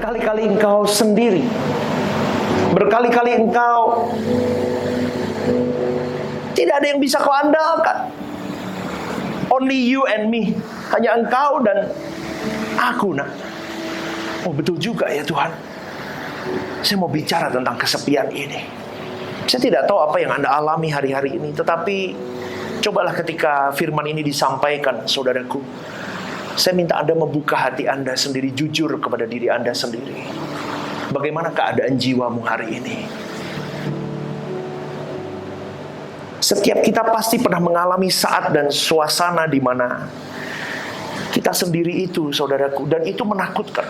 Berkali-kali engkau sendiri. Berkali-kali engkau tidak ada yang bisa kau andalkan. Only you and me. Hanya engkau dan aku, nak. Oh, betul juga ya Tuhan. Saya mau bicara tentang kesepian ini. Saya tidak tahu apa yang Anda alami hari-hari ini, tetapi cobalah ketika firman ini disampaikan, saudaraku, saya minta Anda membuka hati Anda sendiri, jujur kepada diri Anda sendiri. Bagaimana keadaan jiwamu hari ini? Setiap kita pasti pernah mengalami saat dan suasana di mana kita sendiri itu, saudaraku, dan itu menakutkan.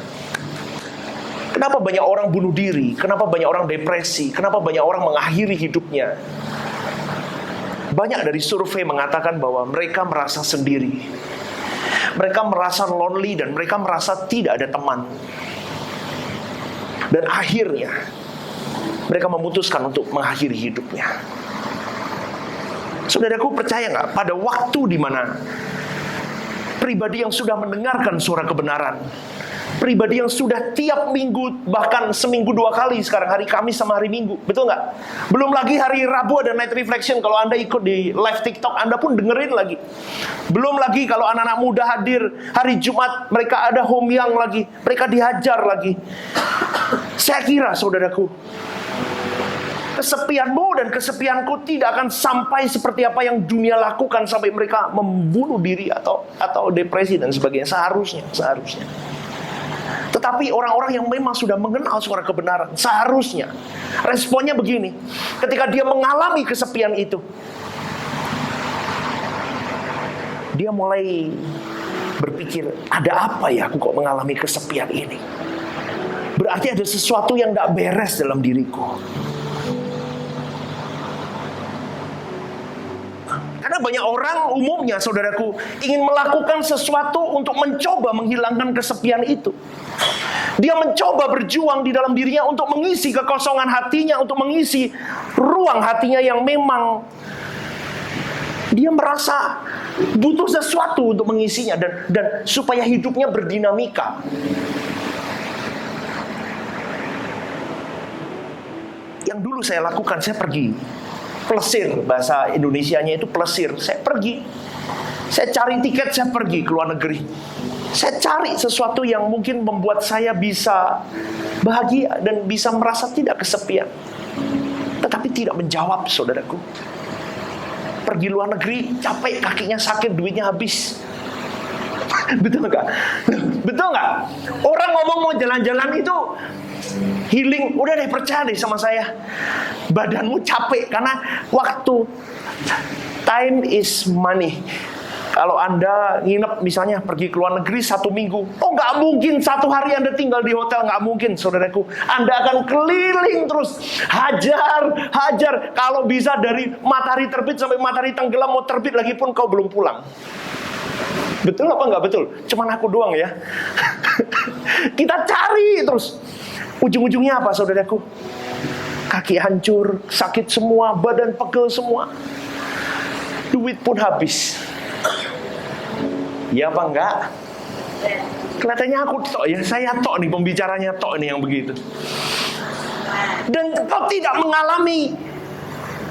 Kenapa banyak orang bunuh diri? Kenapa banyak orang depresi? Kenapa banyak orang mengakhiri hidupnya? Banyak dari survei mengatakan bahwa mereka merasa sendiri. Mereka merasa lonely dan mereka merasa tidak ada teman. Dan akhirnya mereka memutuskan untuk mengakhiri hidupnya. Saudaraku, percaya nggak? Pada waktu di mana pribadi yang sudah mendengarkan suara kebenaran, pribadi yang sudah tiap minggu, bahkan seminggu 2 kali sekarang, hari Kamis sama hari Minggu, betul nggak? Belum lagi hari Rabu ada Night Reflection. Kalau Anda ikut di live TikTok, Anda pun dengerin lagi. Belum lagi kalau anak-anak muda hadir hari Jumat, mereka ada home young lagi, mereka dihajar lagi. Saya kira, saudaraku, kesepianmu dan kesepianku tidak akan sampai seperti apa yang dunia lakukan sampai mereka membunuh diri atau depresi dan sebagainya. Seharusnya. Tetapi orang-orang yang memang sudah mengenal suara kebenaran, seharusnya responnya begini. Ketika dia mengalami kesepian itu, dia mulai berpikir, ada apa ya aku kok mengalami kesepian ini? Berarti ada sesuatu yang tidak beres dalam diriku. Karena banyak orang umumnya, saudaraku, ingin melakukan sesuatu untuk mencoba menghilangkan kesepian itu. Dia mencoba berjuang di dalam dirinya untuk mengisi kekosongan hatinya, untuk mengisi ruang hatinya yang memang dia merasa butuh sesuatu untuk mengisinya dan supaya hidupnya berdinamika. Yang dulu saya lakukan, saya pergi plesir, bahasa Indonesianya itu plesir. Saya pergi, saya cari tiket, saya pergi ke luar negeri. Saya cari sesuatu yang mungkin membuat saya bisa bahagia dan bisa merasa tidak kesepian. Tetapi tidak menjawab, saudaraku. Pergi luar negeri, capek, kakinya sakit, duitnya habis. Betul nggak? Betul nggak? Orang ngomong mau jalan-jalan itu healing, udah deh, percaya deh sama saya. Badanmu capek karena waktu. Time is money. Kalau Anda nginep misalnya pergi ke luar negeri 1 minggu, oh nggak mungkin 1 hari Anda tinggal di hotel, nggak mungkin, saudaraku. Anda akan keliling terus, hajar. Kalau bisa dari matahari terbit sampai matahari tenggelam, mau terbit lagi pun kau belum pulang. Betul apa nggak betul? Cuman aku doang ya. Kita cari terus. Ujung-ujungnya apa, saudaraku? Kaki hancur, sakit semua, badan pegel semua, duit pun habis. Ya apa enggak? Kelihatannya aku tok ya, saya tok nih, pembicaranya tok nih yang begitu. Dan kau tidak mengalami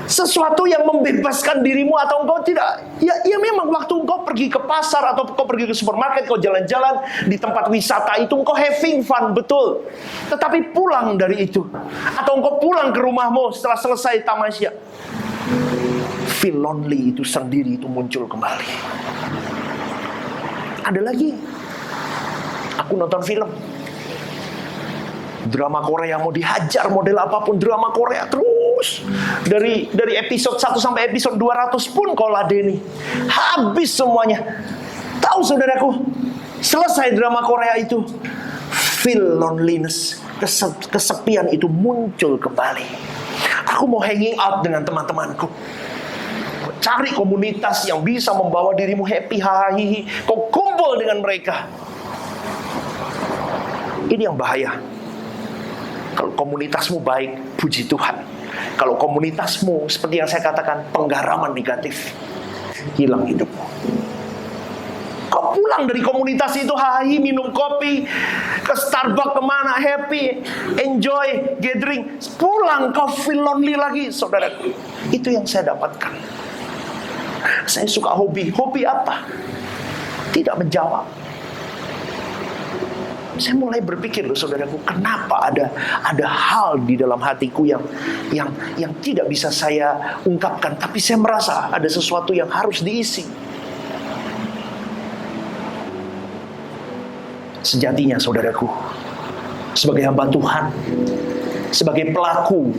sesuatu yang membebaskan dirimu, atau engkau tidak, ya memang waktu engkau pergi ke pasar atau engkau pergi ke supermarket, kau jalan-jalan di tempat wisata itu, engkau having fun, betul. Tetapi pulang dari itu, atau engkau pulang ke rumahmu setelah selesai tamasya, feel lonely, itu sendiri itu muncul kembali. Ada lagi, aku nonton film drama Korea, mau dihajar model apapun drama Korea terus. Dari episode 1 sampai episode 200 pun kau ladeni. Habis semuanya. Tahu, saudaraku, selesai drama Korea itu, feel loneliness, kesepian itu muncul kembali. Aku mau hanging out dengan teman-temanku. Cari komunitas yang bisa membawa dirimu happy, hahihi. Kau kumpul dengan mereka. Ini yang bahaya. Kalau komunitasmu baik, puji Tuhan. Kalau komunitasmu seperti yang saya katakan, penggaraman negatif, hilang hidupmu. Kau pulang pulang dari komunitas itu, hahi, minum kopi, ke Starbucks kemana, happy, enjoy, gathering. Pulang kau feel lonely lagi, saudaraku. Itu yang saya dapatkan. Saya suka hobi. Hobi apa? Tidak menjawab. Saya mulai berpikir loh saudaraku, kenapa ada hal di dalam hatiku yang tidak bisa saya ungkapkan, tapi saya merasa ada sesuatu yang harus diisi. Sejatinya saudaraku, sebagai hamba Tuhan, sebagai pelaku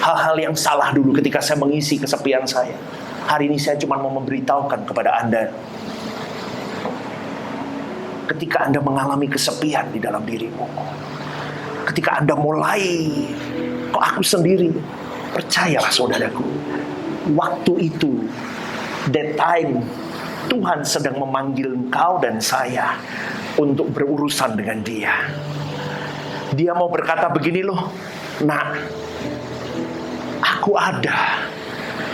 hal-hal yang salah dulu ketika saya mengisi kesepian saya, hari ini saya cuma mau memberitahukan kepada Anda, ketika Anda mengalami kesepian di dalam dirimu, ketika Anda mulai, kok aku sendiri, percayalah saudaraku, waktu itu, that time, Tuhan sedang memanggil engkau dan saya untuk berurusan dengan Dia. Dia mau berkata begini loh, nak, aku ada,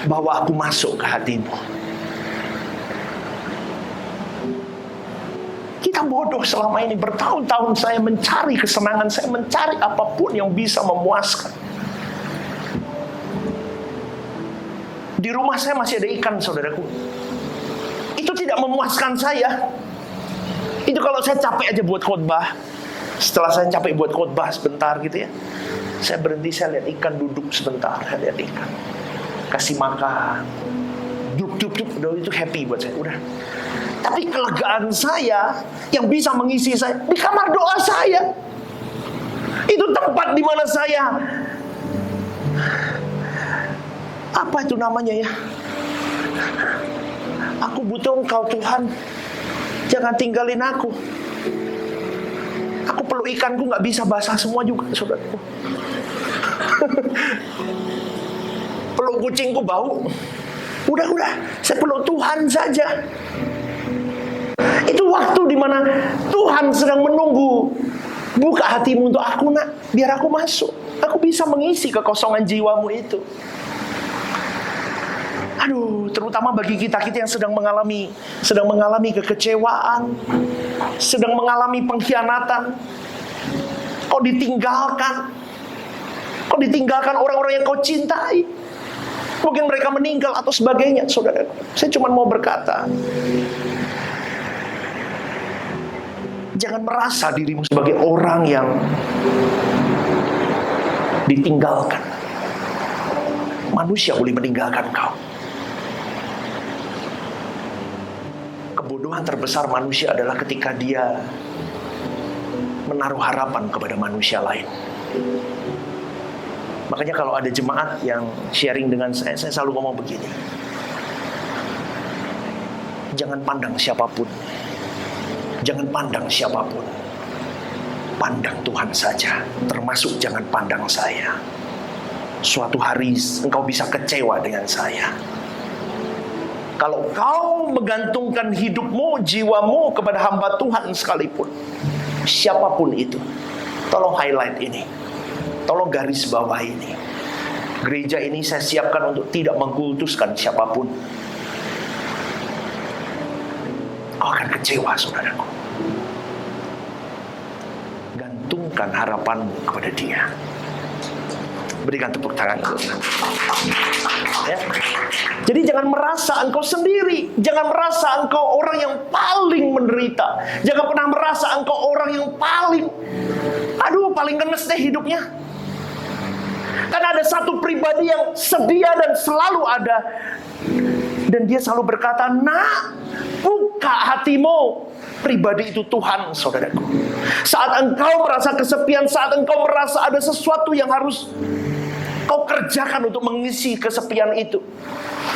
bawa aku masuk ke hatimu. Kita bodoh selama ini, bertahun-tahun saya mencari kesenangan, saya mencari apapun yang bisa memuaskan. Di rumah saya masih ada ikan, saudaraku. Itu tidak memuaskan saya. Itu kalau saya capek aja buat khotbah. Setelah saya capek buat khotbah sebentar gitu ya, saya berhenti, saya lihat ikan duduk sebentar, saya lihat ikan, kasih makan, duduk, udah itu happy buat saya, udah. Tapi kelegaan saya yang bisa mengisi saya di kamar doa saya. Itu tempat di mana saya, apa itu namanya ya? Aku butuh Engkau Tuhan, jangan tinggalin aku. Aku peluk ikanku nggak bisa basah semua juga, saudaraku. Peluk kucingku bau. Udah, saya peluk Tuhan saja. Itu waktu dimana Tuhan sedang menunggu. Buka hatimu untuk aku nak, biar aku masuk. Aku bisa mengisi kekosongan jiwamu itu. Aduh, terutama bagi kita yang sedang mengalami kekecewaan, sedang mengalami pengkhianatan. Kau ditinggalkan orang-orang yang kau cintai. Mungkin mereka meninggal atau sebagainya, saudara. Saya cuma mau berkata, jangan merasa dirimu sebagai orang yang ditinggalkan. Manusia boleh meninggalkan kau. Kebodohan terbesar manusia adalah ketika dia menaruh harapan kepada manusia lain. Makanya kalau ada jemaat yang sharing dengan saya selalu ngomong begini. Jangan pandang siapapun. Jangan pandang siapapun. Pandang Tuhan saja. Termasuk jangan pandang saya. Suatu hari engkau bisa kecewa dengan saya. Kalau kau menggantungkan hidupmu, jiwamu kepada hamba Tuhan sekalipun, siapapun itu, tolong highlight ini. Tolong garis bawah ini. Gereja ini saya siapkan untuk tidak mengkultuskan siapapun. Kau akan kecewa, saudaraku. Gantungkan harapanmu kepada Dia. Berikan tepuk tangan. Ya. Jadi jangan merasa engkau sendiri. Jangan merasa engkau orang yang paling menderita. Jangan pernah merasa engkau orang yang paling ngenes deh hidupnya. Karena ada satu pribadi yang sedia dan selalu ada. Dan dia selalu berkata, nak, buka hatimu. Pribadi itu Tuhan, saudaraku. Saat engkau merasa kesepian, saat engkau merasa ada sesuatu yang harus kau kerjakan untuk mengisi kesepian itu,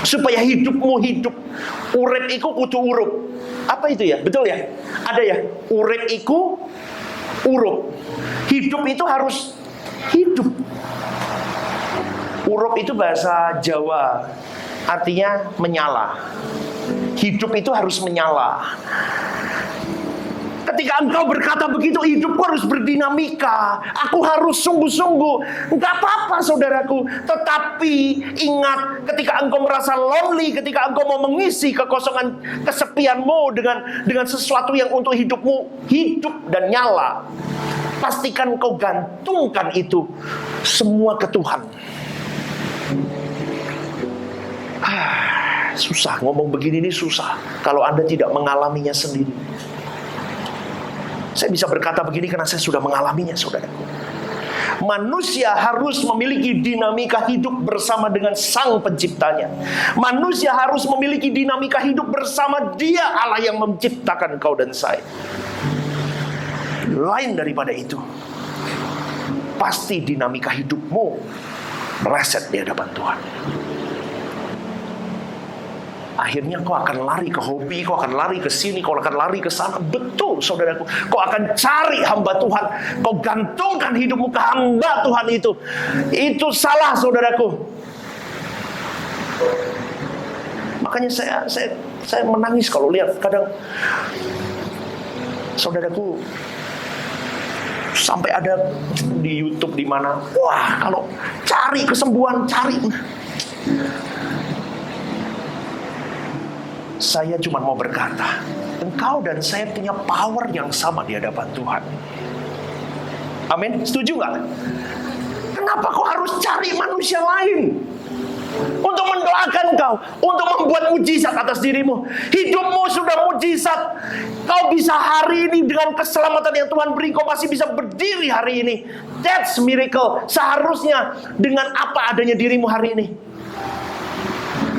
supaya hidupmu hidup. Urip iku kudu urup. Apa itu ya? Betul ya? Ada ya? Urip iku urup. Hidup itu harus hidup. Urup itu bahasa Jawa, artinya menyala. Hidup itu harus menyala. Ketika engkau berkata begitu, hidupku harus berdinamika. Aku harus sungguh-sungguh. Enggak apa-apa saudaraku. Tetapi ingat, ketika engkau merasa lonely, ketika engkau mau mengisi kekosongan, kesepianmu dengan sesuatu yang untuk hidupmu hidup dan nyala, pastikan engkau gantungkan itu semua ke Tuhan. Susah, ngomong begini ini susah kalau Anda tidak mengalaminya sendiri. Saya bisa berkata begini karena saya sudah mengalaminya, saudaraku. Manusia harus memiliki dinamika hidup bersama dengan Sang Penciptanya. Manusia harus memiliki dinamika hidup bersama Dia, Allah yang menciptakan kau dan saya. Lain daripada itu, pasti dinamika hidupmu meleset di hadapan Tuhan. Akhirnya kau akan lari ke hobi, kau akan lari ke sini, kau akan lari ke sana. Betul saudaraku, kau akan cari hamba Tuhan. Kau gantungkan hidupmu ke hamba Tuhan itu. Itu salah saudaraku. Makanya saya menangis kalau lihat kadang saudaraku, sampai ada di YouTube di mana, wah kalau cari kesembuhan, cari. Saya cuma mau berkata, engkau dan saya punya power yang sama di hadapan Tuhan. Amin, setuju gak? Kenapa kau harus cari manusia lain untuk mendoakan kau, untuk membuat mujizat atas dirimu? Hidupmu sudah mujizat. Kau bisa hari ini dengan keselamatan yang Tuhan beri, kau masih bisa berdiri hari ini. That's miracle. Seharusnya dengan apa adanya dirimu hari ini,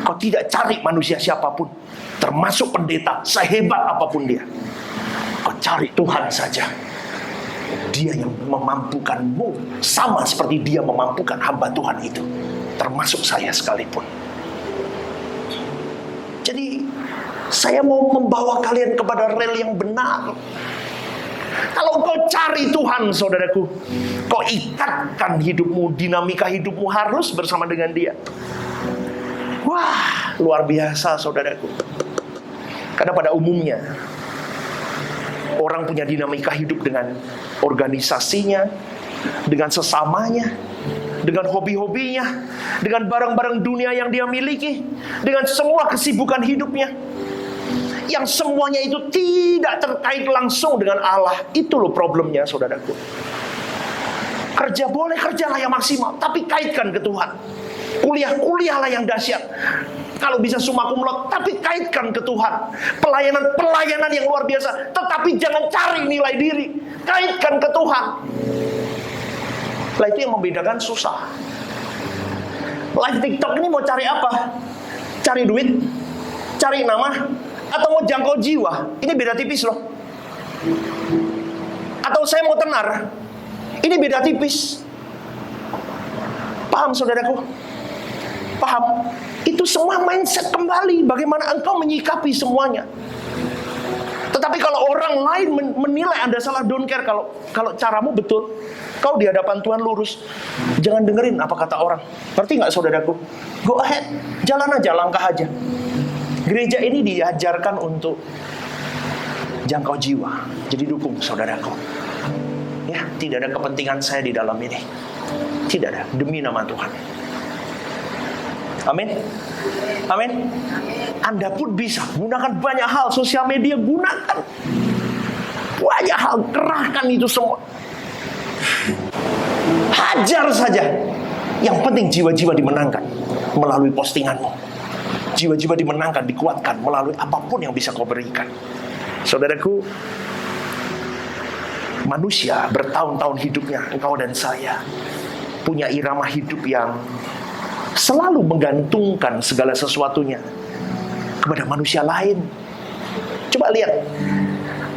kau tidak cari manusia siapapun, termasuk pendeta, sehebat apapun dia. Kau cari Tuhan saja. Dia yang memampukanmu, sama seperti Dia memampukan hamba Tuhan itu, termasuk saya sekalipun. Jadi saya mau membawa kalian kepada rel yang benar. Kalau kau cari Tuhan, saudaraku, kau ikatkan hidupmu, dinamika hidupmu harus bersama dengan Dia. Wah, luar biasa saudaraku. Karena pada umumnya orang punya dinamika hidup dengan organisasinya, dengan sesamanya, dengan hobi-hobinya, dengan barang-barang dunia yang dia miliki, dengan semua kesibukan hidupnya, yang semuanya itu tidak terkait langsung dengan Allah. Itu loh problemnya saudaraku. Kerja boleh, kerjalah yang maksimal, tapi kaitkan ke Tuhan. Kuliahlah yang dahsyat, kalau bisa summa cum laude, tapi kaitkan ke Tuhan. Pelayanan yang luar biasa, tetapi jangan cari nilai diri, kaitkan ke Tuhan. Lah itu yang membedakan susah. Live TikTok ini mau cari apa? Cari duit? Cari nama? Atau mau jangkau jiwa? Ini beda tipis loh. Atau saya mau tenar? Ini beda tipis. Paham saudaraku? Paham? Itu semua mindset kembali. Bagaimana engkau menyikapi semuanya. Tetapi kalau orang lain menilai Anda salah, don't care. Kalau caramu betul, kau di hadapan Tuhan lurus, jangan dengerin apa kata orang. Ngerti gak saudaraku? Go ahead, jalan aja, langkah aja. Gereja ini diajarkan untuk jangkau jiwa. Jadi dukung saudaraku. Ya, tidak ada kepentingan saya di dalam ini. Tidak ada, demi nama Tuhan. Amin. Amin. Anda pun bisa gunakan banyak hal, sosial media, gunakan banyak hal, kerahkan itu semua. Hajar saja. Yang penting jiwa-jiwa dimenangkan melalui postinganmu. Jiwa-jiwa dimenangkan, dikuatkan melalui apapun yang bisa kau berikan. Saudaraku, manusia bertahun-tahun hidupnya, engkau dan saya, punya irama hidup yang selalu menggantungkan segala sesuatunya kepada manusia lain. Coba lihat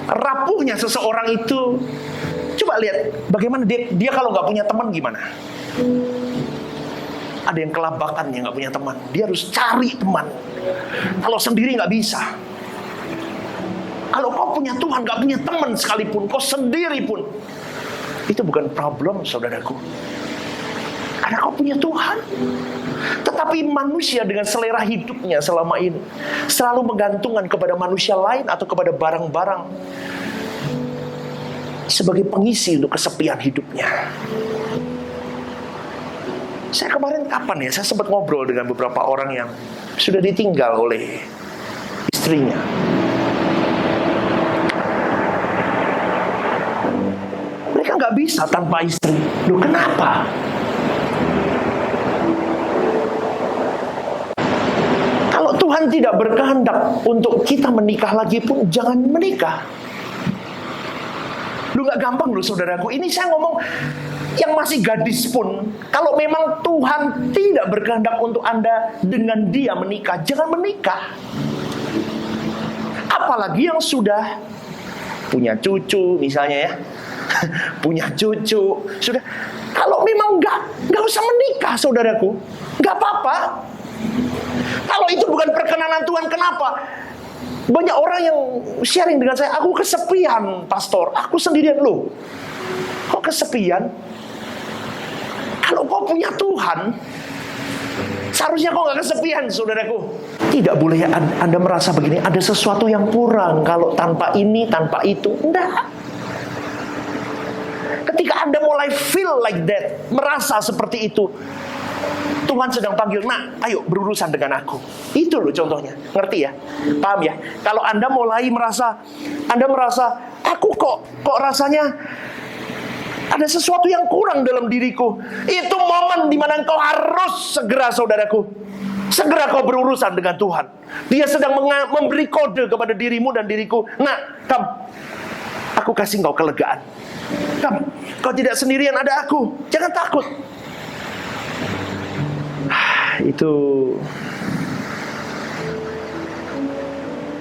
rapuhnya seseorang itu. Coba lihat bagaimana dia kalau nggak punya teman gimana. Ada yang kelabakan yang nggak punya teman, dia harus cari teman. Kalau sendiri nggak bisa. Kalau kau punya Tuhan nggak punya teman sekalipun, kau sendiri pun, itu bukan problem saudaraku. Karena kau punya Tuhan. Tetapi manusia dengan selera hidupnya selama ini selalu menggantungkan kepada manusia lain atau kepada barang-barang. sebagai pengisi untuk kesepian hidupnya. Saya kemarin kapan ya, saya sempat ngobrol dengan beberapa orang yang sudah ditinggal oleh istrinya. Mereka nggak bisa tanpa istri. Loh, kenapa? Kalau Tuhan tidak berkehendak untuk kita menikah lagi pun, jangan menikah. Lu nggak gampang loh saudaraku. Ini saya ngomong yang masih gadis pun, kalau memang Tuhan tidak berkehendak untuk Anda dengan dia menikah, jangan menikah. Apalagi yang sudah punya cucu misalnya ya. Punya cucu sudah. Kalau memang nggak usah menikah saudaraku, nggak apa-apa. Kalau itu bukan perkenanan Tuhan, kenapa? Banyak orang yang sharing dengan saya, aku kesepian pastor, aku sendirian. Loh, kok kesepian? Kalau kau punya Tuhan, seharusnya kau gak kesepian, saudaraku. Tidak boleh Anda merasa begini, ada sesuatu yang kurang kalau tanpa ini, tanpa itu. Enggak. Ketika Anda mulai feel like that, merasa seperti itu, Tuhan sedang panggil, nak, ayo berurusan dengan aku. Itu loh contohnya, ngerti ya? Paham ya? Kalau Anda mulai merasa, aku kok rasanya ada sesuatu yang kurang dalam diriku. Itu momen di mana engkau harus segera, saudaraku, segera kau berurusan dengan Tuhan. Dia sedang memberi kode kepada dirimu dan diriku. Nah, aku kasih engkau kelegaan. Kau tidak sendirian, ada aku. Jangan takut.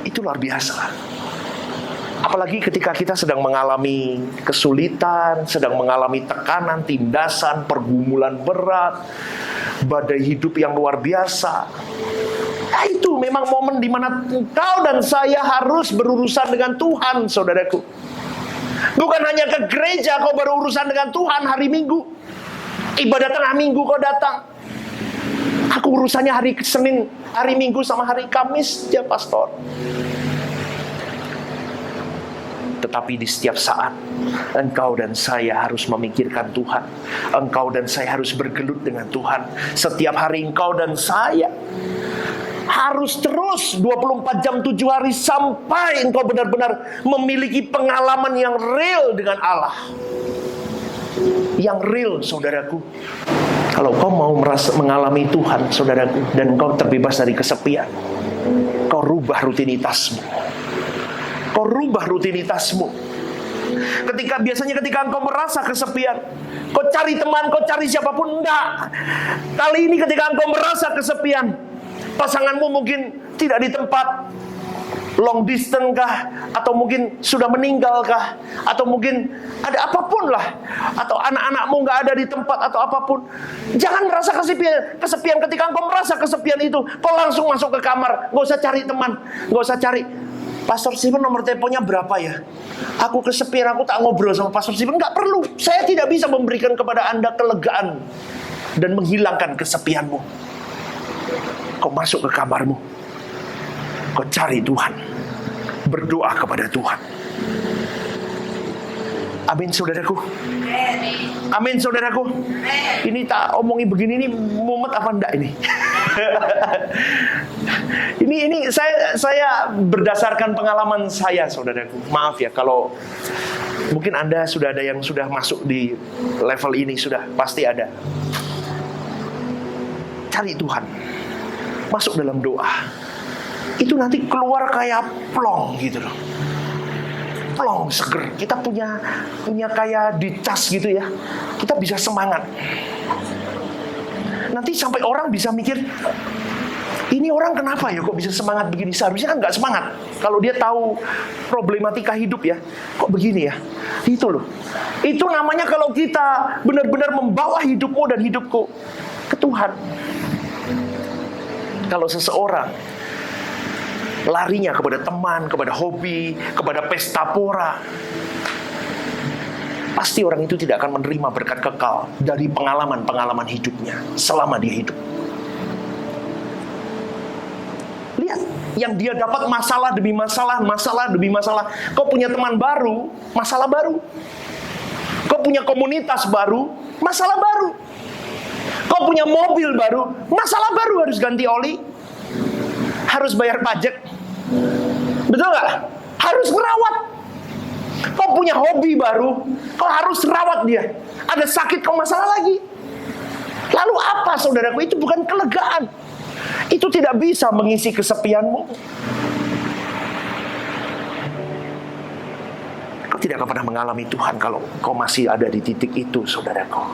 Itu luar biasa. Apalagi ketika kita sedang mengalami kesulitan, sedang mengalami tekanan, tindasan, pergumulan berat, badai hidup yang luar biasa. Nah, itu memang momen di mana engkau dan saya harus berurusan dengan Tuhan, saudaraku. Bukan hanya ke gereja kau berurusan dengan Tuhan hari Minggu. Ibadah tengah minggu kau datang. Aku urusannya hari Senin, hari Minggu sama hari Kamis ya pastor. Tetapi di setiap saat engkau dan saya harus memikirkan Tuhan. Engkau dan saya harus bergelut dengan Tuhan. Setiap hari engkau dan saya harus terus 24 jam 7 hari sampai engkau benar-benar memiliki pengalaman yang real dengan Allah. Yang real, saudaraku. Kalau kau mau mengalami Tuhan, saudaraku, dan engkau terbebas dari kesepian, kau rubah rutinitasmu. Kau rubah rutinitasmu. Biasanya ketika engkau merasa kesepian, kau cari teman, kau cari siapapun. Enggak. Kali ini ketika engkau merasa kesepian, pasanganmu mungkin tidak di tempat, long distance kah, atau mungkin sudah meninggal kah, atau mungkin ada apapun lah, atau anak-anakmu nggak ada di tempat atau apapun. Jangan merasa kesepian. Ketika engkau merasa kesepian itu, kau langsung masuk ke kamar. Nggak usah cari teman, nggak usah cari Pastor Steven nomor teleponnya berapa ya? Aku kesepian, aku tak ngobrol sama Pastor Steven. Nggak perlu. Saya tidak bisa memberikan kepada Anda kelegaan dan menghilangkan kesepianmu. Kau masuk ke kamarmu, kau cari Tuhan, berdoa kepada Tuhan. Amin, saudaraku. Amin, saudaraku. Ini tak omongin begini, ini mumet apa enggak ini? Ini saya berdasarkan pengalaman saya, saudaraku. Maaf ya kalau mungkin Anda sudah ada yang sudah masuk di level ini, sudah pasti ada. Cari Tuhan, masuk dalam doa. Itu nanti keluar kayak plong gitu loh. Plong, seger. Kita punya kayak dicas gitu ya. Kita bisa semangat. Nanti sampai orang bisa mikir, ini orang kenapa ya kok bisa semangat begini? Seharusnya kan nggak semangat. Kalau dia tahu problematika hidup ya, kok begini ya? Itu loh. Itu namanya kalau kita benar-benar membawa hidupmu dan hidupku ke Tuhan. Kalau seseorang larinya kepada teman, kepada hobi, kepada pesta pora, pasti orang itu tidak akan menerima berkat kekal dari pengalaman-pengalaman hidupnya selama dia hidup. Lihat, yang dia dapat masalah demi masalah, masalah demi masalah. Kau punya teman baru, masalah baru. Kau punya komunitas baru, masalah baru. Kau punya mobil baru, masalah baru, harus ganti oli, harus bayar pajak. Betul nggak? Harus merawat. Kau punya hobi baru, kau harus rawat dia. Ada sakit, kau masalah lagi. Lalu apa, saudaraku? Itu bukan kelegaan. Itu tidak bisa mengisi kesepianmu. Kau tidak akan pernah mengalami Tuhan kalau kau masih ada di titik itu, saudaraku.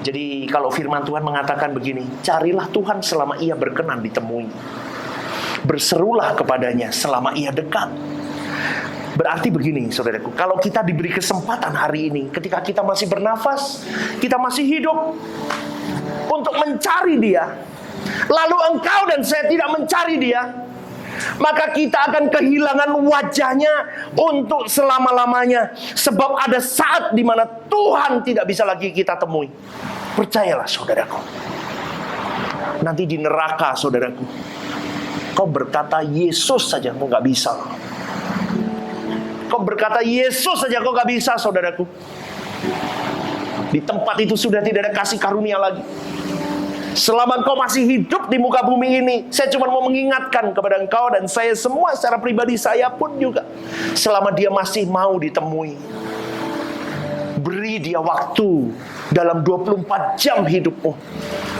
Jadi kalau firman Tuhan mengatakan begini, carilah Tuhan selama ia berkenan ditemui. Berserulah kepadanya selama ia dekat. Berarti begini, saudaraku, kalau kita diberi kesempatan hari ini, ketika kita masih bernafas, kita masih hidup, untuk mencari dia, lalu engkau dan saya tidak mencari dia, maka kita akan kehilangan wajahnya untuk selama-lamanya. Sebab ada saat di mana Tuhan tidak bisa lagi kita temui. Percayalah, saudaraku. Nanti di neraka, saudaraku, kau berkata Yesus saja, kau gak bisa. Kau berkata Yesus saja, kau gak bisa, saudaraku. Di tempat itu sudah tidak ada kasih karunia lagi. Selama engkau masih hidup di muka bumi ini, saya cuma mau mengingatkan kepada engkau dan saya semua secara pribadi, saya pun juga, selama dia masih mau ditemui, beri dia waktu dalam 24 jam hidupmu.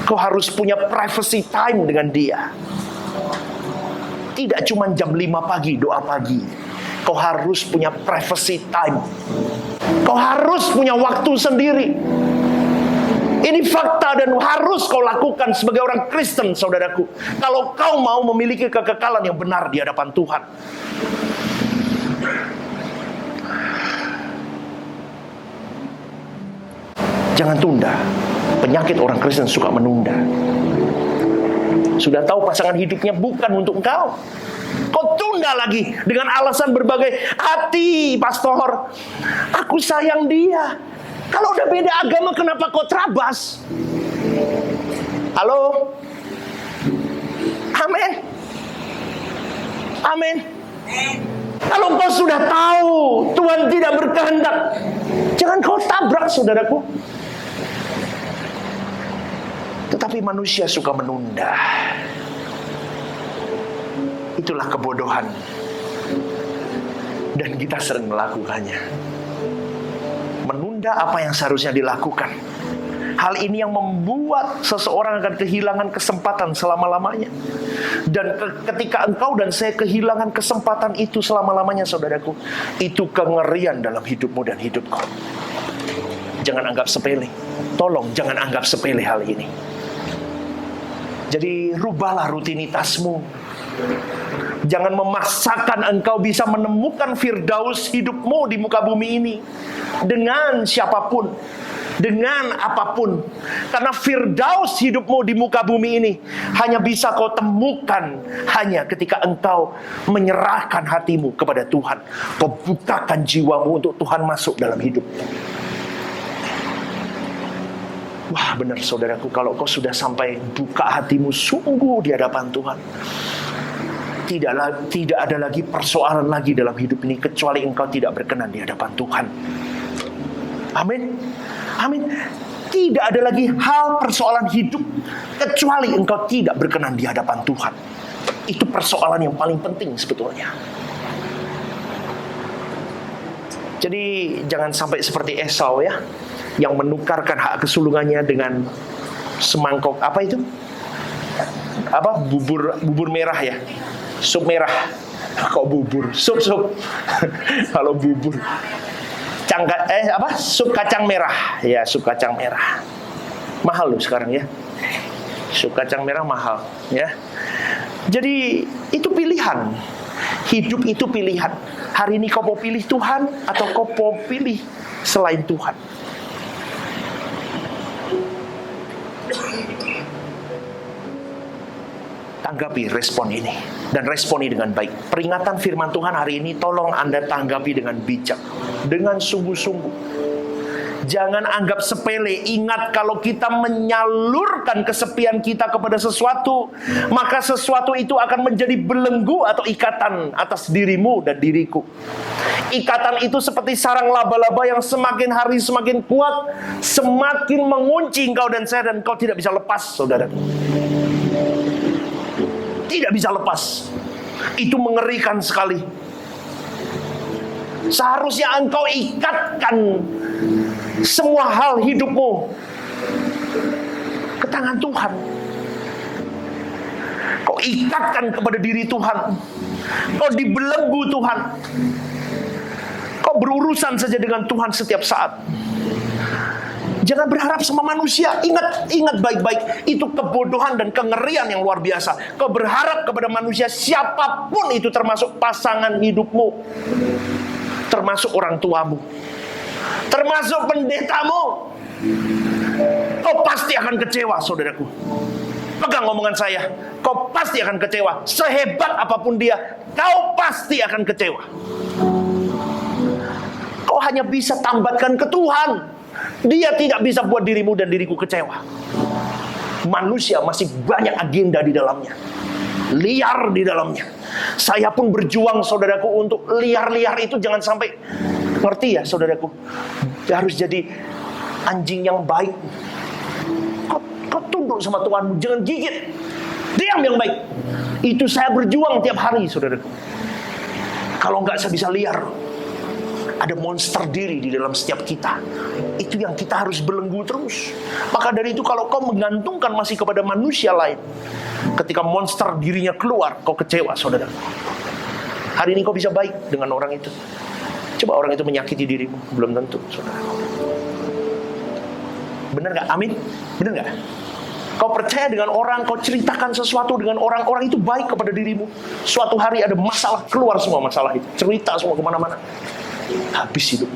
Kau harus punya privacy time dengan dia. Tidak cuma jam 5 pagi doa pagi. Kau harus punya privacy time. Kau harus punya waktu sendiri. Ini fakta dan harus kau lakukan sebagai orang Kristen, saudaraku. Kalau kau mau memiliki kekekalan yang benar di hadapan Tuhan. Jangan tunda. Penyakit orang Kristen suka menunda. Sudah tahu pasangan hidupnya bukan untuk engkau, kau tunda lagi dengan alasan berbagai. Hati, pastor, aku sayang dia. Kalau udah beda agama, kenapa kau terabas? Halo? Amin. Amin. Kalau kau sudah tahu Tuhan tidak berkehendak, jangan kau tabrak, saudaraku. Tetapi manusia suka menunda. Itulah kebodohan. Dan kita sering melakukannya. Menunda apa yang seharusnya dilakukan. Hal ini yang membuat seseorang akan kehilangan kesempatan selama-lamanya. Dan ketika engkau dan saya kehilangan kesempatan itu selama-lamanya, saudaraku, itu kengerian dalam hidupmu dan hidupku. Jangan anggap sepele. Tolong jangan anggap sepele hal ini. Jadi rubahlah rutinitasmu. Jangan memaksakan engkau bisa menemukan firdaus hidupmu di muka bumi ini dengan siapapun, dengan apapun. Karena firdaus hidupmu di muka bumi ini hanya bisa kau temukan hanya ketika engkau menyerahkan hatimu kepada Tuhan. Kau bukakan jiwamu untuk Tuhan masuk dalam hidupmu. Wah, benar saudaraku, kalau kau sudah sampai buka hatimu sungguh di hadapan Tuhan, tidak ada lagi persoalan lagi dalam hidup ini kecuali engkau tidak berkenan di hadapan Tuhan. Amin. Amin. Tidak ada lagi hal persoalan hidup kecuali engkau tidak berkenan di hadapan Tuhan. Itu persoalan yang paling penting sebetulnya. Jadi jangan sampai seperti Esau ya, yang menukarkan hak kesulungannya dengan semangkok apa itu? Apa bubur merah ya? Sup merah. Kok bubur? Sup. Kalau bubur. Sup kacang merah. Ya, sup kacang merah. Mahal loh sekarang ya. Sup kacang merah mahal ya. Jadi itu pilihan. Hidup itu pilihan. Hari ini kau mau pilih Tuhan atau kau mau pilih selain Tuhan? Tanggapi respon ini dan responi dengan baik. Peringatan firman Tuhan hari ini tolong Anda tanggapi dengan bijak, dengan sungguh-sungguh. Jangan anggap sepele. Ingat, kalau kita menyalurkan kesepian kita kepada sesuatu, maka sesuatu itu akan menjadi belenggu atau ikatan atas dirimu dan diriku. Ikatan itu seperti sarang laba-laba yang semakin hari semakin kuat, semakin mengunci engkau dan saya, dan engkau tidak bisa lepas, saudara. Tidak bisa lepas. Itu mengerikan sekali. Seharusnya engkau ikatkan semua hal hidupmu ke tangan Tuhan. Kau ikatkan kepada diri Tuhan. Kau dibelenggu Tuhan. Kau berurusan saja dengan Tuhan setiap saat. Jangan berharap sama manusia. Ingat baik-baik. Itu kebodohan dan kengerian yang luar biasa. Kau berharap kepada manusia, siapapun itu, termasuk pasangan hidupmu, termasuk orang tuamu, termasuk pendetamu. Kau pasti akan kecewa, saudaraku. Pegang omongan saya. Kau pasti akan kecewa. Sehebat apapun dia, kau pasti akan kecewa. Kau hanya bisa tambatkan ke Tuhan. Dia tidak bisa buat dirimu dan diriku kecewa. Manusia masih banyak agenda di dalamnya, liar di dalamnya. Saya pun berjuang, saudaraku, untuk liar-liar itu jangan sampai. Ngerti ya, saudaraku? Harus jadi anjing yang baik. Kau tunduk sama Tuhanmu, jangan gigit. Diam yang baik. Itu saya berjuang tiap hari, saudaraku. Kalau enggak, saya bisa liar. Ada monster diri di dalam setiap kita. Itu yang kita harus belenggu terus. Maka dari itu, kalau kau menggantungkan masih kepada manusia lain, ketika monster dirinya keluar, kau kecewa, saudara. Hari ini kau bisa baik dengan orang itu. Coba orang itu menyakiti dirimu, belum tentu, saudara. Benar gak? Amin? Benar gak? Kau percaya dengan orang, kau ceritakan sesuatu dengan orang itu baik kepada dirimu. Suatu hari ada masalah, keluar semua masalah itu. Cerita semua kemana-mana. Habis hidup.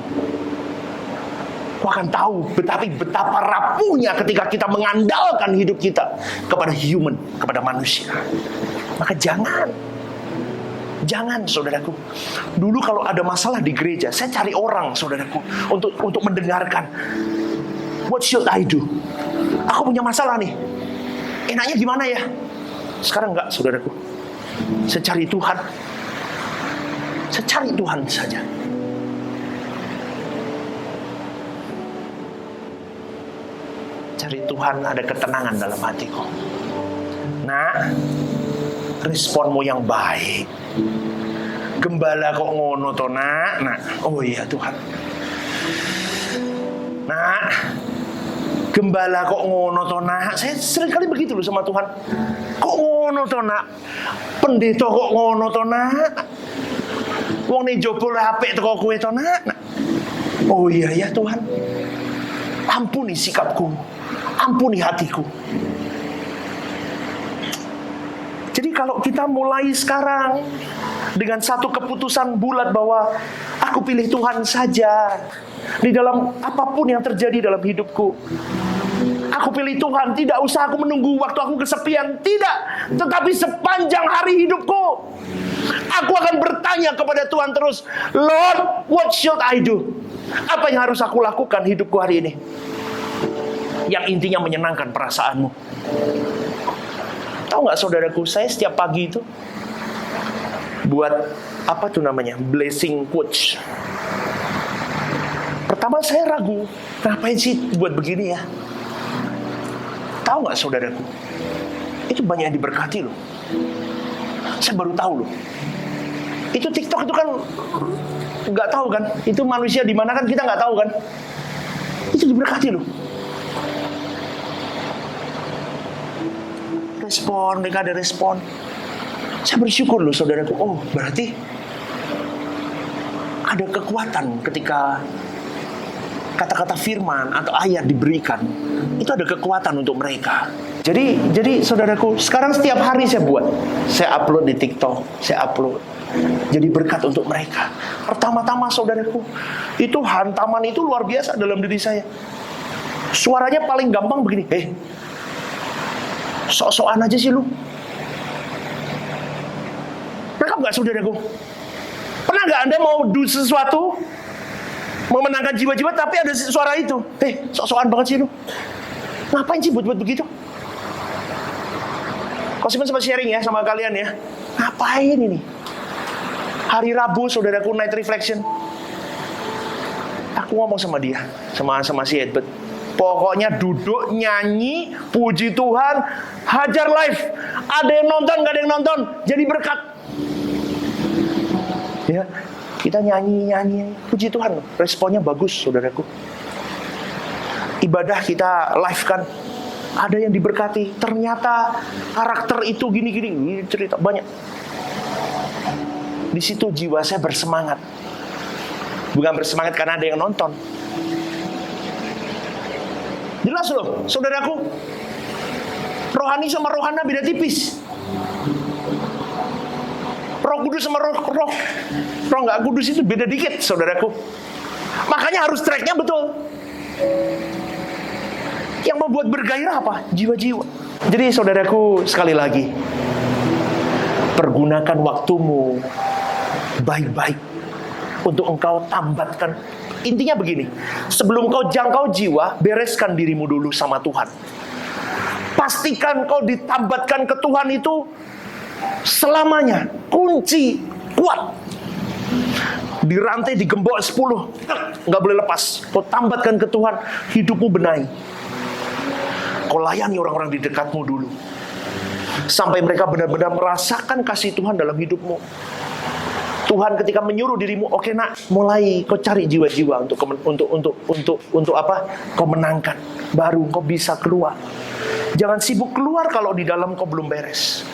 Kau akan tahu betapa rapuhnya ketika kita mengandalkan hidup kita kepada human, kepada manusia. Maka jangan, saudaraku. Dulu kalau ada masalah di gereja, saya cari orang, saudaraku, untuk mendengarkan. What should I do? Aku punya masalah nih. Enaknya gimana ya? Sekarang enggak, saudaraku. Saya cari Tuhan. Saya cari Tuhan saja. Cari Tuhan, ada ketenangan dalam hatiku. Nah, responmu yang baik. Gembala kok ngono to, nak? Nah, oh iya Tuhan. Nah, gembala kok ngono to, nak? Saya sering kali begitu loh sama Tuhan. Kok ngono to, nak? Pendeta kok ngono to, nak? Wong ne jebol apik teko kowe to, nak? Oh iya ya Tuhan. Ampuni sikapku. Ampuni hatiku. Jadi kalau kita mulai sekarang dengan satu keputusan bulat bahwa aku pilih Tuhan saja di dalam apapun yang terjadi dalam hidupku. Aku pilih Tuhan, tidak usah aku menunggu waktu aku kesepian, tidak. Tetapi sepanjang hari hidupku, aku akan bertanya kepada Tuhan terus, Lord, what should I do? Apa yang harus aku lakukan hidupku hari ini? Yang intinya menyenangkan perasaanmu. Tahu nggak, saudaraku, saya setiap pagi itu buat apa tuh namanya, blessing coach. Pertama saya ragu, ngapain sih buat begini ya? Tahu nggak, saudaraku, itu banyak yang diberkati loh. Saya baru tahu loh. Itu TikTok itu kan nggak tahu kan? Itu manusia di mana kan kita nggak tahu kan? Itu diberkati loh. Respon, mereka ada respon. Saya bersyukur loh, saudaraku. Oh, berarti ada kekuatan ketika kata-kata firman atau ayat diberikan. Itu ada kekuatan untuk mereka. Jadi saudaraku, sekarang setiap hari saya buat. Saya upload di TikTok, saya upload. Jadi berkat untuk mereka. Pertama-tama, saudaraku, itu hantaman itu luar biasa dalam diri saya. Suaranya paling gampang begini, sok-sokan aja sih lu. Nangkap gak, saudaraku? Pernah gak Anda mau do sesuatu, memenangkan jiwa-jiwa, tapi ada suara itu. Sok-sokan banget sih lu. Ngapain sih buat begitu? Kau sempat sharing ya sama kalian ya. Ngapain ini? Hari Rabu, saudaraku, night reflection. Aku ngomong sama dia, sama si Edbert. Pokoknya duduk, nyanyi, puji Tuhan, hajar live. Ada yang nonton, gak ada yang nonton. Jadi berkat. Ya, kita nyanyi, puji Tuhan. Responnya bagus, saudaraku. Ibadah kita live kan. Ada yang diberkati. Ternyata karakter itu gini-gini. Cerita banyak. Di situ jiwa saya bersemangat. Bukan bersemangat karena ada yang nonton. Jelas loh, saudaraku. Rohani sama rohana beda tipis. Roh kudus sama roh nggak kudus itu beda dikit, saudaraku. Makanya harus tracknya betul. Yang membuat bergairah apa? Jiwa-jiwa. Jadi saudaraku, sekali lagi, pergunakan waktumu baik-baik untuk engkau tambatkan. Intinya begini, sebelum kau jangkau jiwa, bereskan dirimu dulu sama Tuhan. Pastikan kau ditambatkan ke Tuhan itu selamanya. Kunci kuat. Dirantai, digembok 10, nggak boleh lepas. Kau tambatkan ke Tuhan, hidupmu benahi. Kau layani orang-orang di dekatmu dulu, sampai mereka benar-benar merasakan kasih Tuhan dalam hidupmu. Tuhan ketika menyuruh dirimu, oke nak, mulai kau cari jiwa-jiwa untuk apa? Kau menangkan, baru kau bisa keluar. Jangan sibuk keluar kalau di dalam kau belum beres.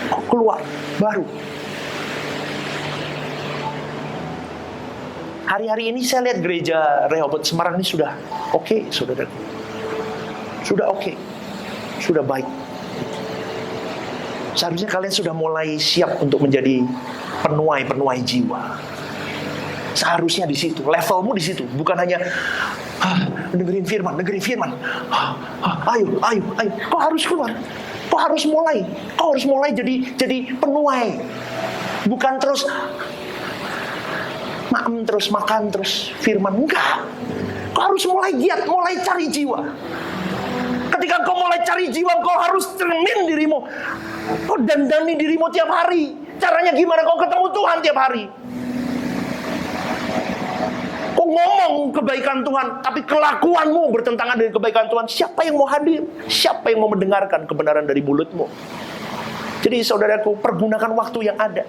Kau keluar, baru. Hari-hari ini saya lihat gereja Rehoboth Semarang ini sudah oke, saudara. Sudah oke, sudah baik. Seharusnya kalian sudah mulai siap untuk menjadi penuai jiwa. Seharusnya di situ, levelmu di situ, bukan hanya dengerin firman. Ayo. Kau harus keluar. Kau harus mulai jadi penuai. Bukan terus makan terus firman, enggak. Kau harus mulai giat, mulai cari jiwa. Ketika kau mulai cari jiwa, kau harus cermin dirimu. Kau dandani dirimu tiap hari. Caranya gimana kau ketemu Tuhan tiap hari? Kau ngomong kebaikan Tuhan, tapi kelakuanmu bertentangan dengan kebaikan Tuhan. Siapa yang mau hadir? Siapa yang mau mendengarkan kebenaran dari mulutmu? Jadi saudaraku, pergunakan waktu yang ada.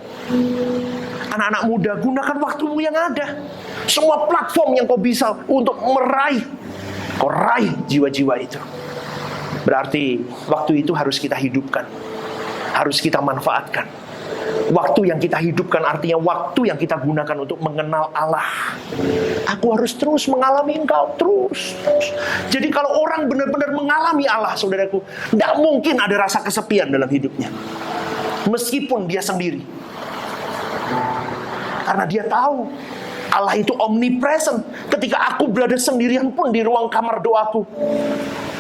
Anak-anak muda, gunakan waktumu yang ada. Semua platform yang kau bisa untuk meraih. Kau raih jiwa-jiwa itu. Berarti waktu itu harus kita hidupkan. Harus kita manfaatkan. Waktu yang kita hidupkan artinya waktu yang kita gunakan untuk mengenal Allah. Aku harus terus mengalami Engkau, terus. Jadi kalau orang benar-benar mengalami Allah, saudaraku, tidak mungkin ada rasa kesepian dalam hidupnya. Meskipun dia sendiri. Karena dia tahu Allah itu omnipresent. Ketika aku berada sendirian pun di ruang kamar doaku,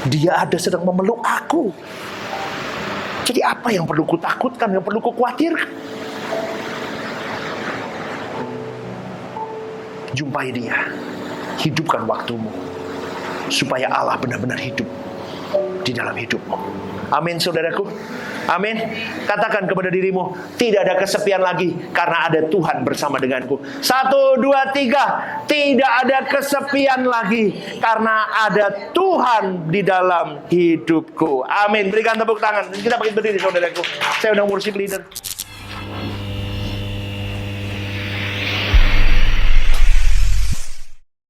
Dia ada sedang memeluk aku. Jadi apa yang perlu kutakutkan, yang perlu kukhawatirkan? Jumpai Dia. Hidupkan waktumu. Supaya Allah benar-benar hidup di dalam hidupmu. Amin, saudaraku. Amin. Katakan kepada dirimu, tidak ada kesepian lagi karena ada Tuhan bersama denganku. 1, 2, 3. Tidak ada kesepian lagi karena ada Tuhan di dalam hidupku. Amin. Berikan tepuk tangan. Kita bangkit berdiri, saudaraku. Saya undang worship leader.